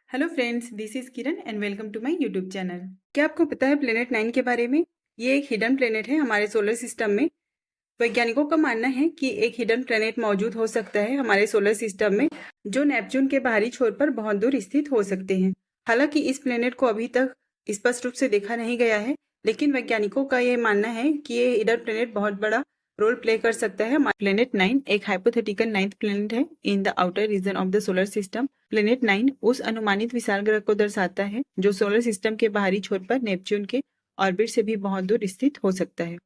Hello friends, this is Kiran and welcome to my YouTube channel. क्या आपको पता है प्लेनेट 9 के बारे में? ये एक हिडन प्लेनेट है हमारे सोलर सिस्टम में। वैज्ञानिकों का मानना है कि एक हिडन प्लेनेट मौजूद हो सकता है हमारे सोलर सिस्टम में, जो नेपच्यून के बाहरी छोर पर बहुत दूर स्थित हो सकते हैं। हालांकि इस प्लेनेट को अभी तक स्पष्ट रूप से देखा नहीं गया है, लेकिन वैज्ञानिकों का यह मानना है कि ये हिडन प्लेनेट बहुत बड़ा रोल प्ले कर सकता है। प्लेनेट 9 एक हाइपोथेटिकल नाइन्थ प्लेनेट है in the outer region of the solar system. Planet 9 उस अनुमानित विशाल ग्रह को दर्शाता है जो सोलर सिस्टम के बाहरी छोर पर नेपच्यून के ऑर्बिट से भी बहुत दूर स्थित हो सकता है।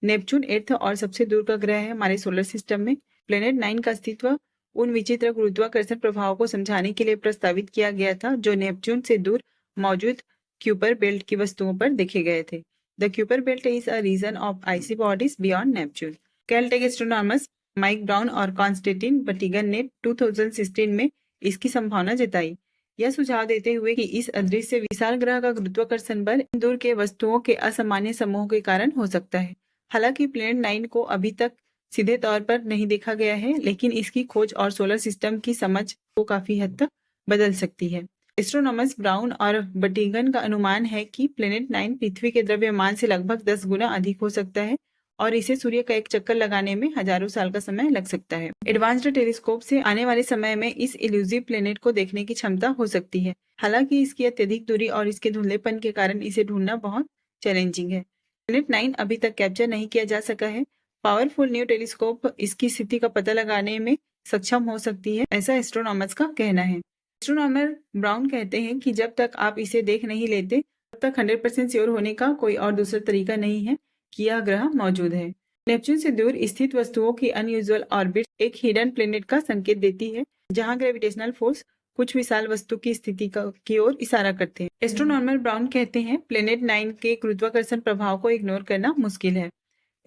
नेपच्यून 8th और सबसे दूर का ग्रह है हमारे सोलर सिस्टम में। प्लेनेट 9 का अस्तित्व उन विचित्र गुरुत्वाकर्षण प्रभावों को समझाने के लिए प्रस्तावित किया गया था जो नेपच्यून से दूर मौजूद क्यूपर बेल्ट की वस्तुओं पर देखे गए थे। The Kuiper belt is a region of icy bodies beyond Neptune. Caltech astronomers Mike Brown और कॉन्स्टेंटिन बटीगन ने 2016 में इसकी संभावना जताई, यह सुझाव देते हुए कि इस अदृश्य विशाल ग्रह का गुरुत्वाकर्षण बल इन दूर के वस्तुओं के असामान्य समूह के कारण हो सकता है। हालांकि प्लेनेट 9 को अभी तक सीधे तौर पर नहीं देखा गया है, लेकिन इसकी खोज और सोलर सिस्टम की समझ को काफी हद तक बदल सकती है। एस्ट्रोनॉमर्स ब्राउन और बटीगन का अनुमान है कि प्लेनेट 9 पृथ्वी के द्रव्यमान से लगभग 10 गुना अधिक हो सकता है और इसे सूर्य का एक चक्कर लगाने में हजारों साल का समय लग सकता है। एडवांस्ड टेलीस्कोप से आने वाले समय में इस इल्यूसिव प्लेनेट को देखने की क्षमता हो सकती है। हालांकि इसकी अत्यधिक दूरी और इसके धुंधलेपन के कारण इसे ढूंढना बहुत चैलेंजिंग है। प्लेनेट 9 अभी तक कैप्चर नहीं किया जा सका है। पावरफुल न्यू टेलीस्कोप इसकी स्थिति का पता लगाने में सक्षम हो सकती है, ऐसा एस्ट्रोनॉमर्स का कहना है। एस्ट्रोनॉमर ब्राउन कहते हैं कि जब तक आप इसे देख नहीं लेते तब तक 100% श्योर होने का कोई और दूसरा तरीका नहीं है कि यह ग्रह मौजूद है। नेपच्यून से दूर स्थित वस्तुओं की अनयूजुअल ऑर्बिट एक हिडन प्लेनेट का संकेत देती है, जहां ग्रेविटेशनल फोर्स कुछ विशाल वस्तु की स्थिति की ओर इशारा करते हैं। एस्ट्रोनॉमर ब्राउन कहते हैं प्लेनेट 9 के गुरुत्वाकर्षण प्रभाव को इग्नोर करना मुश्किल है।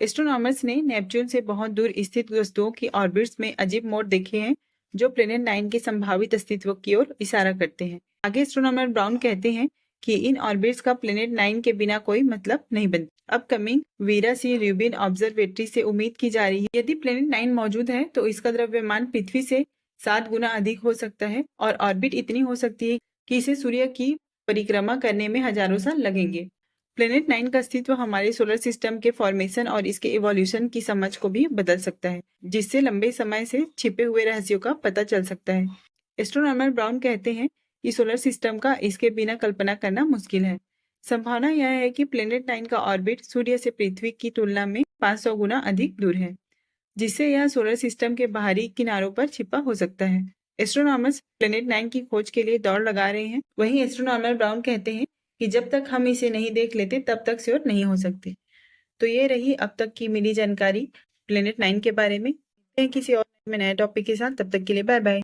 एस्ट्रोनॉमर्स ने नेपच्यून से बहुत दूर स्थित वस्तुओं की ऑर्बिट्स में अजीब मोड देखे हैं जो प्लेनेट 9 के संभावित अस्तित्व की ओर इशारा करते हैं। आगे एस्ट्रोनॉमर ब्राउन कहते हैं कि इन ऑर्बिट्स का प्लेनेट 9 के बिना कोई मतलब नहीं बनता। अपकमिंग वीरा सी र्यूबिन ऑब्जर्वेटरी से उम्मीद की जा रही है यदि प्लेनेट 9 मौजूद है तो इसका द्रव्यमान पृथ्वी से 7 गुना अधिक हो सकता है और ऑर्बिट इतनी हो सकती है कि इसे सूर्य की परिक्रमा करने में हजारों साल लगेंगे। प्लेनेट 9 का अस्तित्व हमारे सोलर सिस्टम के फॉर्मेशन और इसके इवोल्यूशन की समझ को भी बदल सकता है, जिससे लंबे समय से छिपे हुए रहस्यों का पता चल सकता है। एस्ट्रोनॉमर ब्राउन कहते हैं कि सोलर सिस्टम का इसके बिना कल्पना करना मुश्किल है। संभावना यह है कि प्लेनेट 9 का ऑर्बिट सूर्य से पृथ्वी की तुलना में 500 गुना अधिक दूर है, जिससे यह सोलर सिस्टम के बाहरी किनारों पर छिपा हो सकता है। एस्ट्रोनॉमर्स प्लेनेट 9 की खोज के लिए दौड़ लगा रहे हैं। वहीं एस्ट्रोनॉमर ब्राउन कहते हैं कि जब तक हम इसे नहीं देख लेते तब तक श्योर नहीं हो सकते। तो ये रही अब तक की मिली जानकारी प्लेनेट 9 के बारे में। किसी और में नए टॉपिक के साथ, तब तक के लिए बाय बाय।